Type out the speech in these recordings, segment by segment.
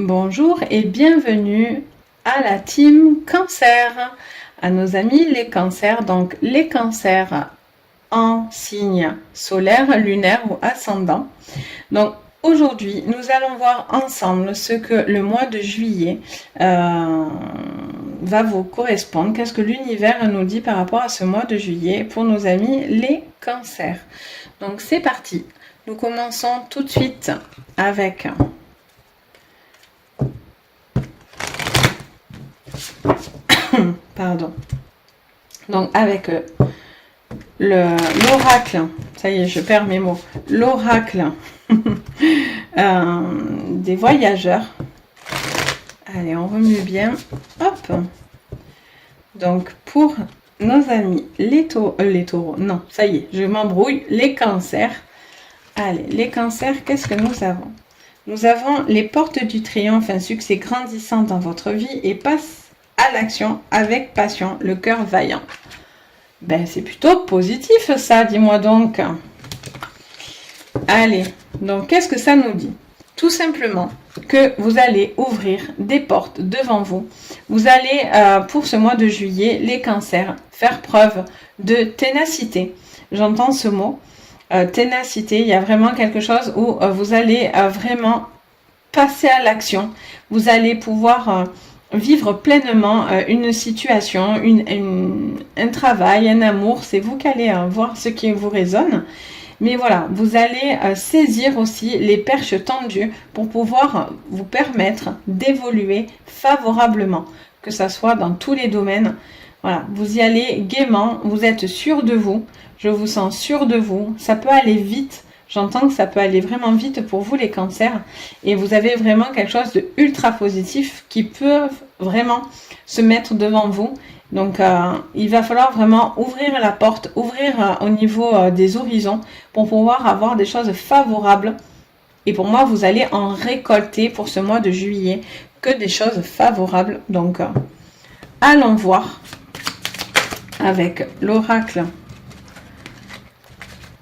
Bonjour et bienvenue à la team Cancer, à nos amis les cancers. Donc les cancers en signe solaire, lunaire ou ascendant. Donc aujourd'hui, nous allons voir ensemble ce que le mois de juillet va vous correspondre. Qu'est-ce que l'univers nous dit par rapport à ce mois de juillet pour nos amis les cancers. Donc c'est parti. Nous commençons tout de suite avec pardon. Donc avec l'oracle, ça y est, je perds mes mots, l'oracle des voyageurs. Allez, on remue bien. Hop. Donc pour nos amis les taureaux, non, ça y est, je m'embrouille, les cancers. Allez, les cancers, qu'est-ce que nous avons? Nous avons les portes du triomphe, un succès grandissant dans votre vie et passe à l'action avec passion, le cœur vaillant. Ben, c'est plutôt positif ça, dis-moi donc. Allez, donc qu'est-ce que ça nous dit? Tout simplement que vous allez ouvrir des portes devant vous. Vous allez, pour ce mois de juillet, les cancers, faire preuve de ténacité. J'entends ce mot, ténacité. Il y a vraiment quelque chose où vous allez vraiment passer à l'action. Vous allez pouvoir vivre pleinement une situation, un travail, un amour. C'est vous qui allez voir ce qui vous résonne. Mais voilà, vous allez saisir aussi les perches tendues pour pouvoir vous permettre d'évoluer favorablement, que ça soit dans tous les domaines. Voilà, vous y allez gaiement, vous êtes sûr de vous, je vous sens sûr de vous, ça peut aller vite, j'entends que ça peut aller vraiment vite pour vous les cancers, et vous avez vraiment quelque chose de ultra positif qui peut vraiment se mettre devant vous. Donc, il va falloir vraiment ouvrir la porte, ouvrir au niveau des horizons pour pouvoir avoir des choses favorables. Et pour moi, vous allez en récolter pour ce mois de juillet que des choses favorables. Donc, allons voir avec l'oracle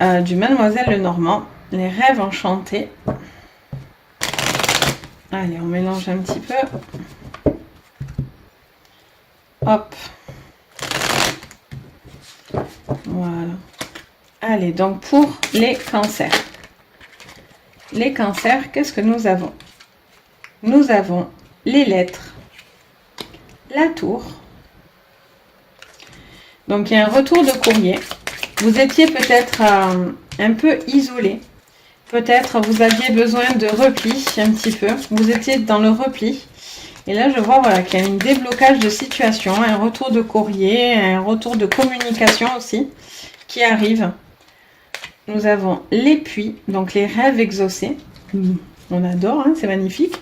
du Mademoiselle Lenormand, les rêves enchantés. Allez, on mélange un petit peu. Hop. Voilà. Allez, donc pour les cancers. Les cancers, qu'est-ce que nous avons? Nous avons les lettres, la tour. Donc, il y a un retour de courrier. Vous étiez peut-être un peu isolé. Peut-être vous aviez besoin de repli un petit peu. Vous étiez dans le repli. Et là, je vois voilà, qu'il y a un déblocage de situation, un retour de courrier, un retour de communication aussi qui arrive. Nous avons les puits, donc les rêves exaucés. On adore, hein, c'est magnifique.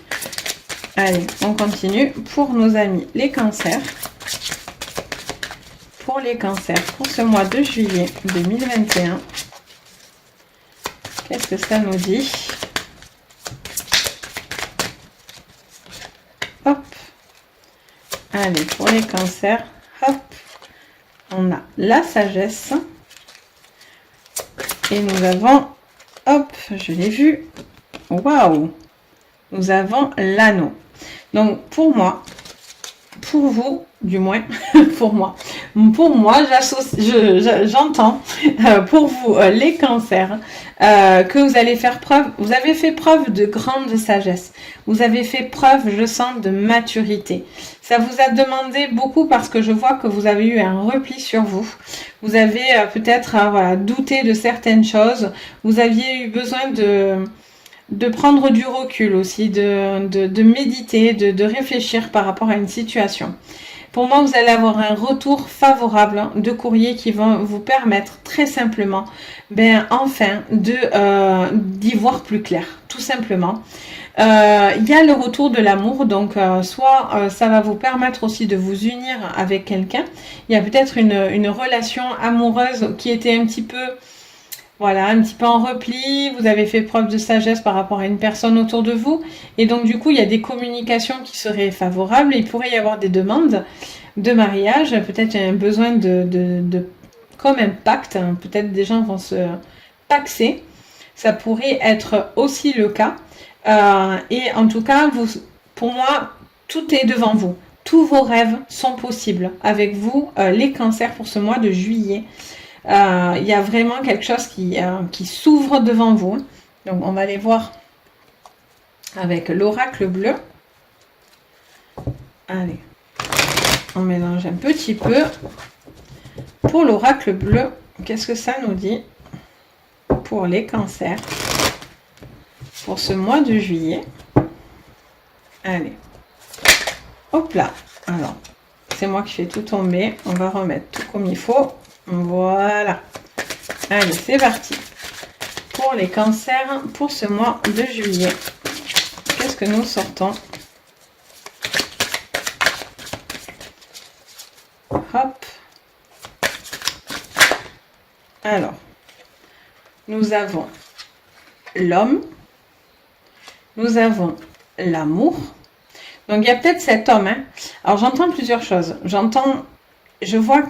Allez, on continue. Pour nos amis, les cancers. Pour les cancers, pour ce mois de juillet 2021, qu'est-ce que ça nous dit? Hop. Allez, pour les cancers, hop. On a la sagesse. Et nous avons, hop, je l'ai vu. Waouh. Nous avons l'anneau. Donc, pour moi, pour vous, du moins, pour moi, j'entends pour vous, les cancers, que vous allez faire preuve, vous avez fait preuve de grande sagesse, vous avez fait preuve, je sens, de maturité. Ça vous a demandé beaucoup parce que je vois que vous avez eu un repli sur vous. Vous avez peut-être voilà, douté de certaines choses, vous aviez eu besoin de prendre du recul aussi, de méditer, de réfléchir par rapport à une situation. Pour moi, vous allez avoir un retour favorable de courrier qui va vous permettre très simplement, enfin, d'y voir plus clair, tout simplement. Il y a le retour de l'amour, donc soit ça va vous permettre aussi de vous unir avec quelqu'un. Il y a peut-être une relation amoureuse qui était un petit peu... Voilà, un petit peu en repli, vous avez fait preuve de sagesse par rapport à une personne autour de vous. Et donc, du coup, il y a des communications qui seraient favorables. Il pourrait y avoir des demandes de mariage, peut-être un besoin comme un pacte. Hein, peut-être des gens vont se paxer. Ça pourrait être aussi le cas. Et en tout cas, pour moi, tout est devant vous. Tous vos rêves sont possibles avec vous, les cancers, pour ce mois de juillet. Il y a vraiment quelque chose qui s'ouvre devant vous. Donc, on va aller voir avec l'oracle bleu. Allez, on mélange un petit peu. Pour l'oracle bleu, qu'est-ce que ça nous dit pour les cancers pour ce mois de juillet? Allez, hop là. Alors, c'est moi qui fais tout tomber. On va remettre tout comme il faut. Voilà. Allez, c'est parti. Pour les cancers, pour ce mois de juillet, qu'est-ce que nous sortons? Hop. Alors, nous avons l'homme, nous avons l'amour. Donc, il y a peut-être cet homme. Hein. Alors, j'entends plusieurs choses. J'entends et je vois.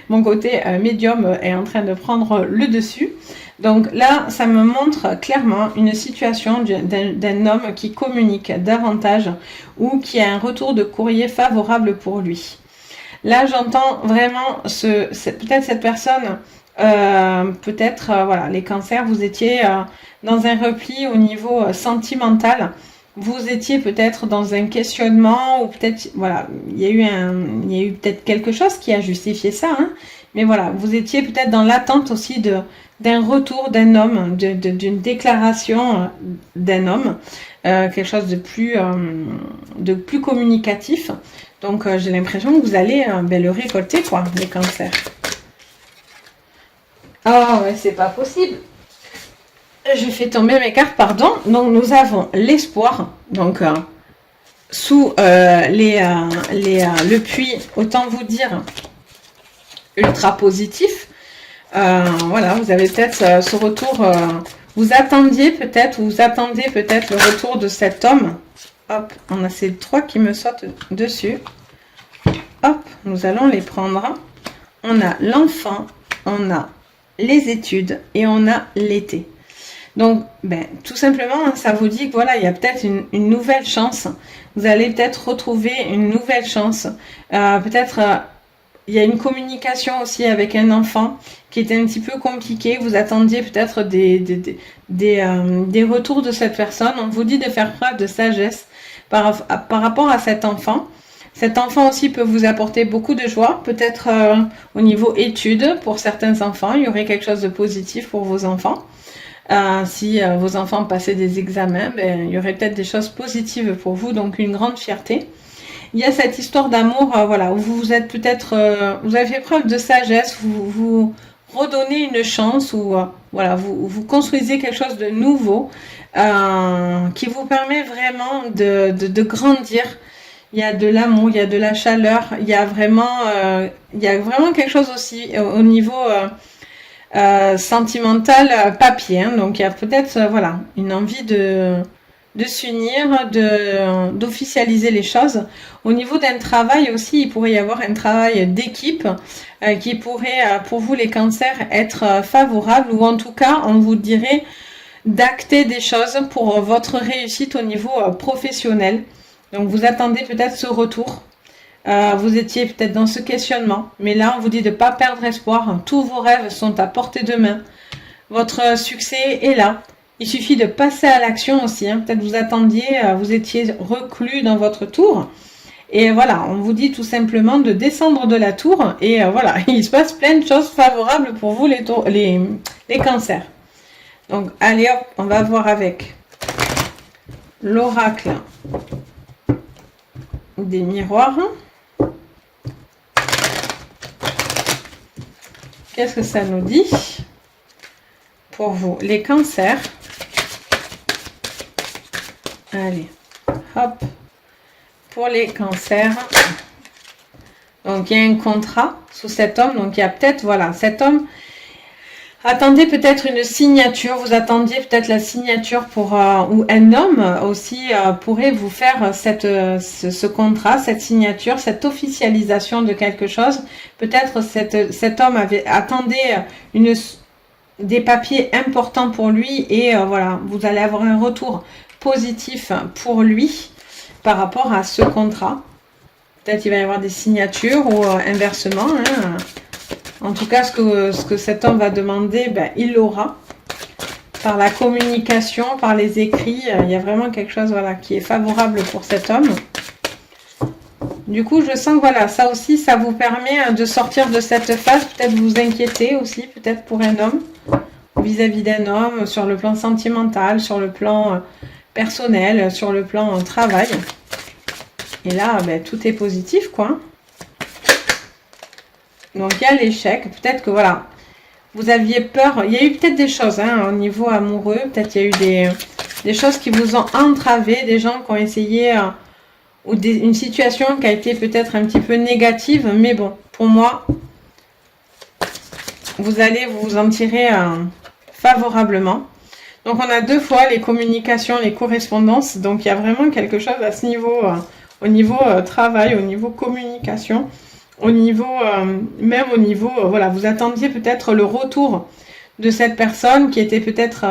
Mon côté médium est en train de prendre le dessus. Donc là, ça me montre clairement une situation d'un homme qui communique davantage ou qui a un retour de courrier favorable pour lui. Là, j'entends vraiment peut-être cette personne, voilà, les cancers, vous étiez dans un repli au niveau sentimental. Vous étiez peut-être dans un questionnement ou peut-être, voilà, il y a eu peut-être quelque chose qui a justifié ça, hein, mais voilà, vous étiez peut-être dans l'attente aussi d'un retour d'un homme, d'une déclaration d'un homme, quelque chose de plus communicatif. Donc, j'ai l'impression que vous allez le récolter, quoi, les cancers. Ah, ouais, c'est pas possible. Je fais tomber mes cartes, pardon. Donc, nous avons l'espoir. Donc, sous le puits, autant vous dire, ultra positif. Voilà, vous avez peut-être ce retour. Vous attendez peut-être le retour de cet homme. Hop, on a ces trois qui me sautent dessus. Hop, nous allons les prendre. On a l'enfant, on a les études et on a l'été. Donc, tout simplement, ça vous dit que voilà, il y a peut-être une nouvelle chance. Vous allez peut-être retrouver une nouvelle chance. Il y a une communication aussi avec un enfant qui était un petit peu compliqué. Vous attendiez peut-être des retours de cette personne. On vous dit de faire preuve de sagesse par rapport à cet enfant. Cet enfant aussi peut vous apporter beaucoup de joie. Peut-être au niveau études, pour certains enfants, il y aurait quelque chose de positif pour vos enfants. Si vos enfants passaient des examens, il y aurait peut-être des choses positives pour vous, donc une grande fierté. Il y a cette histoire d'amour, voilà, où vous êtes peut-être, vous avez fait preuve de sagesse, vous redonnez une chance, ou voilà, vous construisez quelque chose de nouveau qui vous permet vraiment de grandir. Il y a de l'amour, il y a de la chaleur, il y a vraiment quelque chose aussi au niveau sentimental, papier. Hein. Donc il y a peut-être voilà, une envie de s'unir, d'officialiser les choses. Au niveau d'un travail aussi, il pourrait y avoir un travail d'équipe qui pourrait, pour vous les cancers, être favorable, ou en tout cas, on vous dirait d'acter des choses pour votre réussite au niveau professionnel. Donc vous attendez peut-être ce retour. Vous étiez peut-être dans ce questionnement, mais là on vous dit de ne pas perdre espoir. Tous vos rêves sont à portée de main. Votre succès est là. Il suffit de passer à l'action aussi. Hein. Peut-être vous attendiez, vous étiez reclus dans votre tour. Et voilà, on vous dit tout simplement de descendre de la tour. Et voilà, il se passe plein de choses favorables pour vous les cancers. Donc allez hop, on va voir avec l'oracle des miroirs. Qu'est-ce que ça nous dit pour vous, les cancers? Allez, hop, pour les cancers. Donc, il y a un contrat sous cet homme. Donc, il y a peut-être, voilà, cet homme. Attendez peut-être une signature. Vous attendiez peut-être la signature pour ou un homme aussi pourrait vous faire ce contrat, cette signature, cette officialisation de quelque chose. Peut-être cet homme attendait des papiers importants pour lui et voilà, vous allez avoir un retour positif pour lui par rapport à ce contrat. Peut-être qu'il va y avoir des signatures ou inversement. Hein. En tout cas, ce que cet homme va demander, ben, il l'aura. Par la communication, par les écrits, il y a vraiment quelque chose voilà, qui est favorable pour cet homme. Du coup, je sens que voilà, ça aussi, ça vous permet de sortir de cette phase. Peut-être vous inquiéter aussi, peut-être pour un homme, vis-à-vis d'un homme, sur le plan sentimental, sur le plan personnel, sur le plan travail. Et là, ben, tout est positif, quoi. Donc, il y a l'échec. Peut-être que, voilà, vous aviez peur. Il y a eu peut-être des choses hein, au niveau amoureux. Peut-être qu'il y a eu des choses qui vous ont entravé, des gens qui ont essayé... ou une situation qui a été peut-être un petit peu négative, mais bon, pour moi, vous allez vous en tirer favorablement. Donc, on a 2 fois les communications, les correspondances. Donc, il y a vraiment quelque chose à ce niveau, au niveau travail, au niveau communication, au niveau, même au niveau, voilà, vous attendiez peut-être le retour de cette personne qui était peut-être...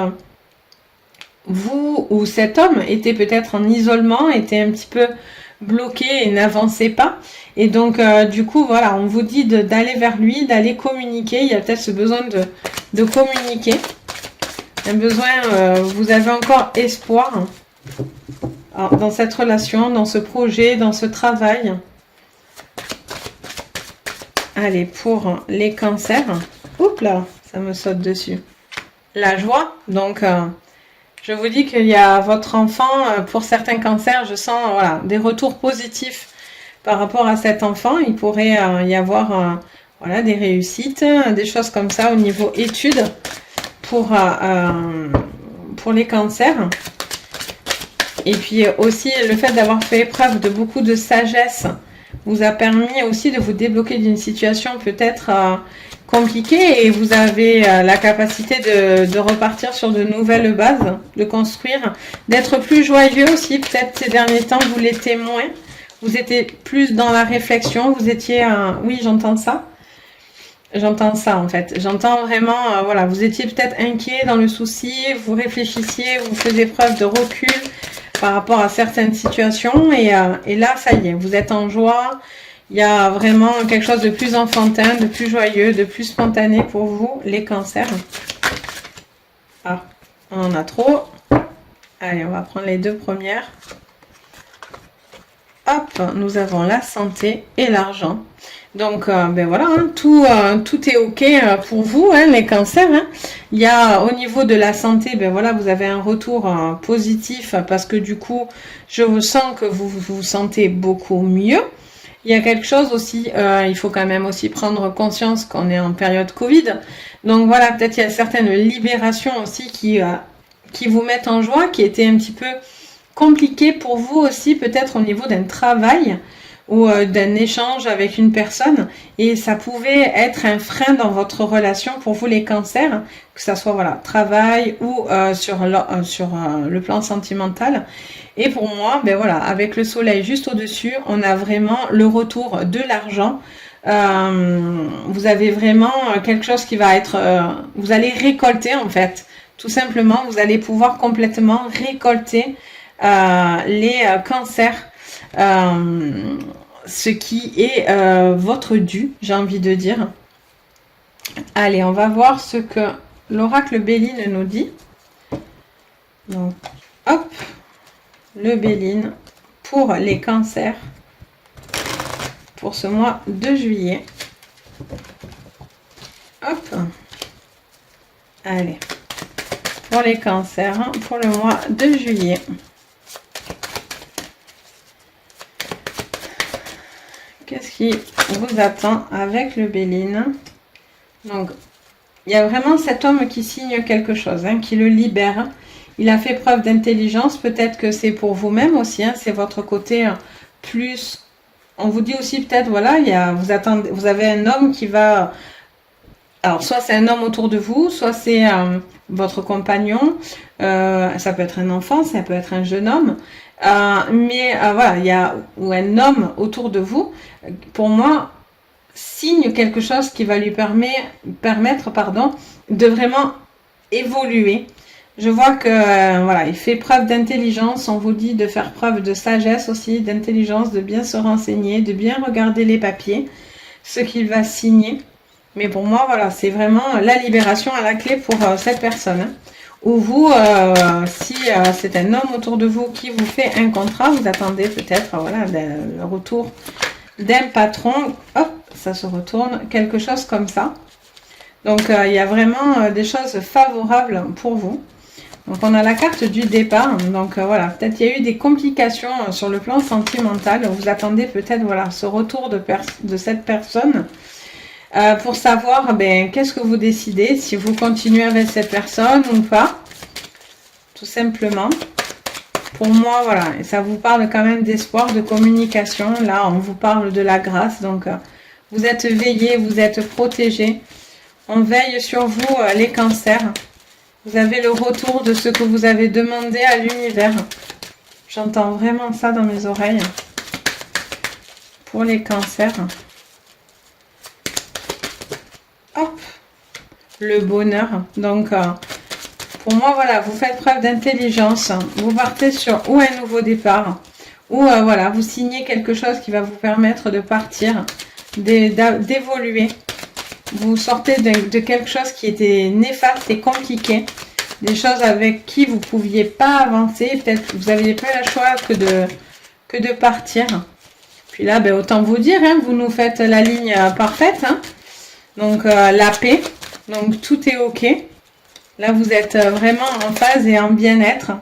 vous ou cet homme était peut-être en isolement, était un petit peu bloqué et n'avançait pas. Et donc, du coup, voilà, on vous dit d'aller vers lui, d'aller communiquer. Il y a peut-être ce besoin de communiquer. Un besoin, vous avez encore espoir alors, dans cette relation, dans ce projet, dans ce travail. Allez, pour les cancers. Oups là, ça me saute dessus. La joie, donc... je vous dis qu'il y a votre enfant, pour certains cancers, je sens voilà, des retours positifs par rapport à cet enfant. Il pourrait y avoir voilà, des réussites, des choses comme ça au niveau études pour les cancers. Et puis aussi, le fait d'avoir fait preuve de beaucoup de sagesse vous a permis aussi de vous débloquer d'une situation peut-être... compliqué et vous avez la capacité de repartir sur de nouvelles bases, de construire, d'être plus joyeux aussi. Peut-être ces derniers temps, vous l'étiez moins. Vous étiez plus dans la réflexion. Vous étiez... oui, j'entends ça. J'entends ça en fait. J'entends vraiment... voilà, vous étiez peut-être inquiet dans le souci. Vous réfléchissiez, vous faisiez preuve de recul par rapport à certaines situations. Et là, ça y est, vous êtes en joie. Il y a vraiment quelque chose de plus enfantin, de plus joyeux, de plus spontané pour vous, les cancers. Ah, on en a trop. Allez, on va prendre les 2 premières. Hop, nous avons la santé et l'argent. Donc, ben voilà, hein, tout est OK pour vous, hein, les cancers. Hein. Il y a, au niveau de la santé, ben voilà, vous avez un retour positif parce que du coup, je sens que vous vous sentez beaucoup mieux. Il y a quelque chose aussi, il faut quand même aussi prendre conscience qu'on est en période Covid. Donc voilà, peut-être il y a certaines libérations aussi qui vous mettent en joie, qui étaient un petit peu compliquées pour vous aussi, peut-être au niveau d'un travail ou d'un échange avec une personne. Et ça pouvait être un frein dans votre relation pour vous les cancers, que ça soit voilà travail ou sur le plan sentimental. Et pour moi, ben voilà, avec le soleil juste au-dessus, on a vraiment le retour de l'argent. Vous avez vraiment quelque chose qui va être... vous allez récolter en fait. Tout simplement, vous allez pouvoir complètement récolter les cancers. Ce qui est votre dû, j'ai envie de dire. Allez, on va voir ce que l'oracle Béline nous dit. Donc, hop. Le Béline pour les cancers pour ce mois de juillet. Hop. Allez. Pour les cancers, pour le mois de juillet. Qu'est-ce qui vous attend avec le Béline? Donc, il y a vraiment cet homme qui signe quelque chose, hein, qui le libère. Il a fait preuve d'intelligence, peut-être que c'est pour vous-même aussi, hein, c'est votre côté plus... On vous dit aussi peut-être, voilà, vous avez un homme qui va... Alors, soit c'est un homme autour de vous, soit c'est votre compagnon, ça peut être un enfant, ça peut être un jeune homme, mais voilà, il y a ou un homme autour de vous, pour moi, signe quelque chose qui va lui permettre de vraiment évoluer. Je vois que voilà, il fait preuve d'intelligence. On vous dit de faire preuve de sagesse aussi, d'intelligence, de bien se renseigner, de bien regarder les papiers, ce qu'il va signer. Mais pour moi, voilà, c'est vraiment la libération à la clé pour cette personne. Hein. Ou vous, si c'est un homme autour de vous qui vous fait un contrat, vous attendez peut-être voilà, le retour d'un patron. Hop, ça se retourne, quelque chose comme ça. Donc, il y a vraiment des choses favorables pour vous. Donc, on a la carte du départ. Donc, voilà, peut-être il y a eu des complications sur le plan sentimental. Vous attendez peut-être voilà, ce retour de cette personne pour savoir ben, qu'est-ce que vous décidez, si vous continuez avec cette personne ou pas. Tout simplement. Pour moi, voilà, et ça vous parle quand même d'espoir, de communication. Là, on vous parle de la grâce. Donc, vous êtes veillés, vous êtes protégés. On veille sur vous, les cancers. Vous avez le retour de ce que vous avez demandé à l'univers. J'entends vraiment ça dans mes oreilles. Pour les cancers. Hop. Le bonheur. Donc, pour moi, voilà, vous faites preuve d'intelligence. Vous partez sur ou un nouveau départ. Ou, voilà, vous signez quelque chose qui va vous permettre de partir, d'évoluer. Vous sortez de quelque chose qui était néfaste et compliqué. Des choses avec qui vous ne pouviez pas avancer. Peut-être que vous n'aviez pas le choix que de partir. Puis là, ben, autant vous dire, hein, vous nous faites la ligne parfaite. Hein. Donc, la paix. Donc, tout est OK. Là, vous êtes vraiment en phase et en bien-être.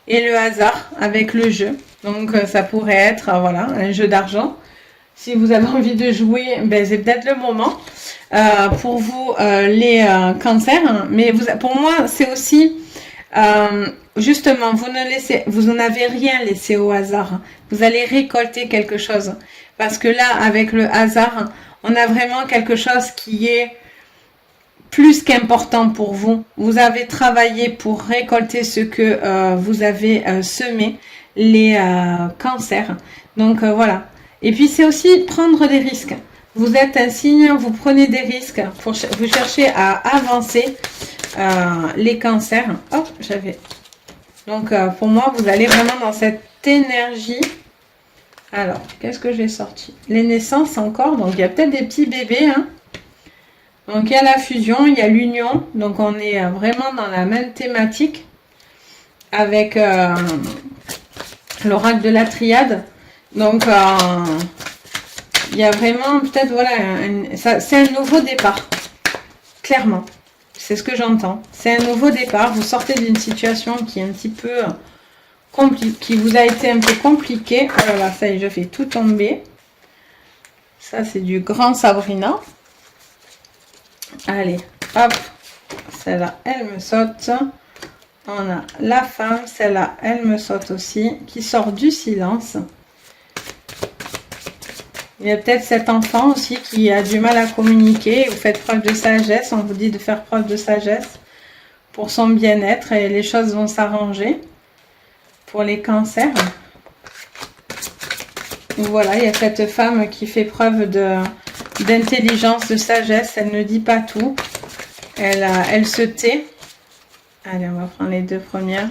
Et le hasard avec le jeu. Donc, ça pourrait être voilà, un jeu d'argent. Si vous avez envie de jouer, ben, c'est peut-être le moment. Pour vous, les cancers. Mais pour moi, c'est aussi, justement, vous n'avez rien laissé au hasard. Vous allez récolter quelque chose. Parce que là, avec le hasard, on a vraiment quelque chose qui est plus qu'important pour vous. Vous avez travaillé pour récolter ce que vous avez semé, les cancers. Donc, voilà. Et puis, c'est aussi prendre des risques. Vous êtes un signe, vous prenez des risques, vous cherchez à avancer les cancers. Hop, j'avais. Donc, pour moi, vous allez vraiment dans cette énergie. Alors, qu'est-ce que j'ai sorti? Les naissances encore. Donc, il y a peut-être des petits bébés. Hein. Donc, il y a la fusion, il y a l'union. Donc, on est vraiment dans la même thématique avec l'oracle de la triade. Donc, il y a vraiment peut-être, voilà, c'est un nouveau départ. Clairement. C'est ce que j'entends. C'est un nouveau départ. Vous sortez d'une situation qui est un petit peu compliquée, qui vous a été un peu compliquée. Oh là là, ça y est, je fais tout tomber. Ça, c'est du grand Sabrina. Allez, hop. Celle-là, elle me saute. On a la femme. Celle-là, elle me saute aussi. Qui sort du silence. Il y a peut-être cet enfant aussi qui a du mal à communiquer. Vous faites preuve de sagesse. On vous dit de faire preuve de sagesse pour son bien-être et les choses vont s'arranger. Pour les cancers. Voilà, il y a cette femme qui fait preuve d'intelligence, de sagesse. Elle ne dit pas tout. Elle se tait. Allez, on va prendre les deux premières.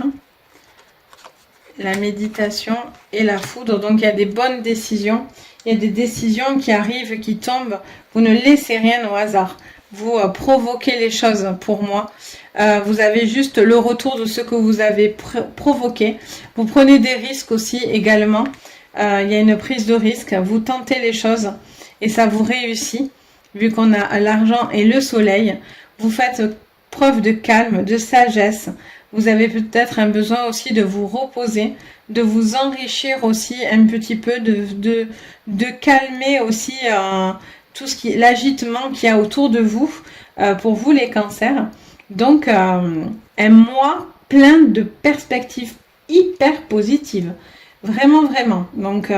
La méditation et la foudre. Donc, il y a des bonnes décisions. Il y a des décisions qui arrivent, qui tombent. Vous ne laissez rien au hasard. Vous provoquez les choses pour moi. Vous avez juste le retour de ce que vous avez provoqué. Vous prenez des risques aussi également. Il y a une prise de risque. Vous tentez les choses et ça vous réussit. Vu qu'on a l'argent et le soleil, vous faites preuve de calme, de sagesse. Vous avez peut-être un besoin aussi de vous reposer, de vous enrichir aussi un petit peu, de calmer aussi tout ce qui l'agitement qu'il y a autour de vous, pour vous les cancers. Donc, un mois plein de perspectives hyper positives. Vraiment, vraiment. Donc,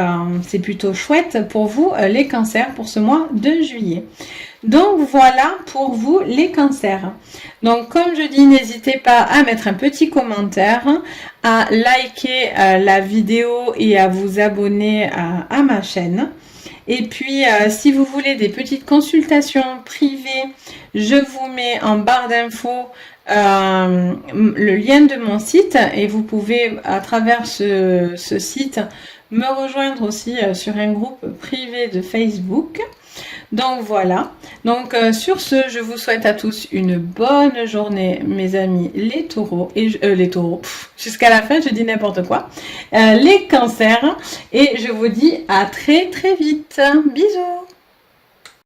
c'est plutôt chouette pour vous, les cancers, pour ce mois de juillet. Donc, voilà pour vous, les cancers. Donc, comme je dis, n'hésitez pas à mettre un petit commentaire, à liker la vidéo et à vous abonner à ma chaîne. Et puis, si vous voulez des petites consultations privées, je vous mets en barre d'infos le lien de mon site et vous pouvez, à travers ce site, me rejoindre aussi sur un groupe privé de Facebook. Donc voilà. Donc sur ce, je vous souhaite à tous une bonne journée, mes amis les taureaux et les taureaux. Jusqu'à la fin, je dis n'importe quoi. Les cancers et je vous dis à très très vite. Bisous.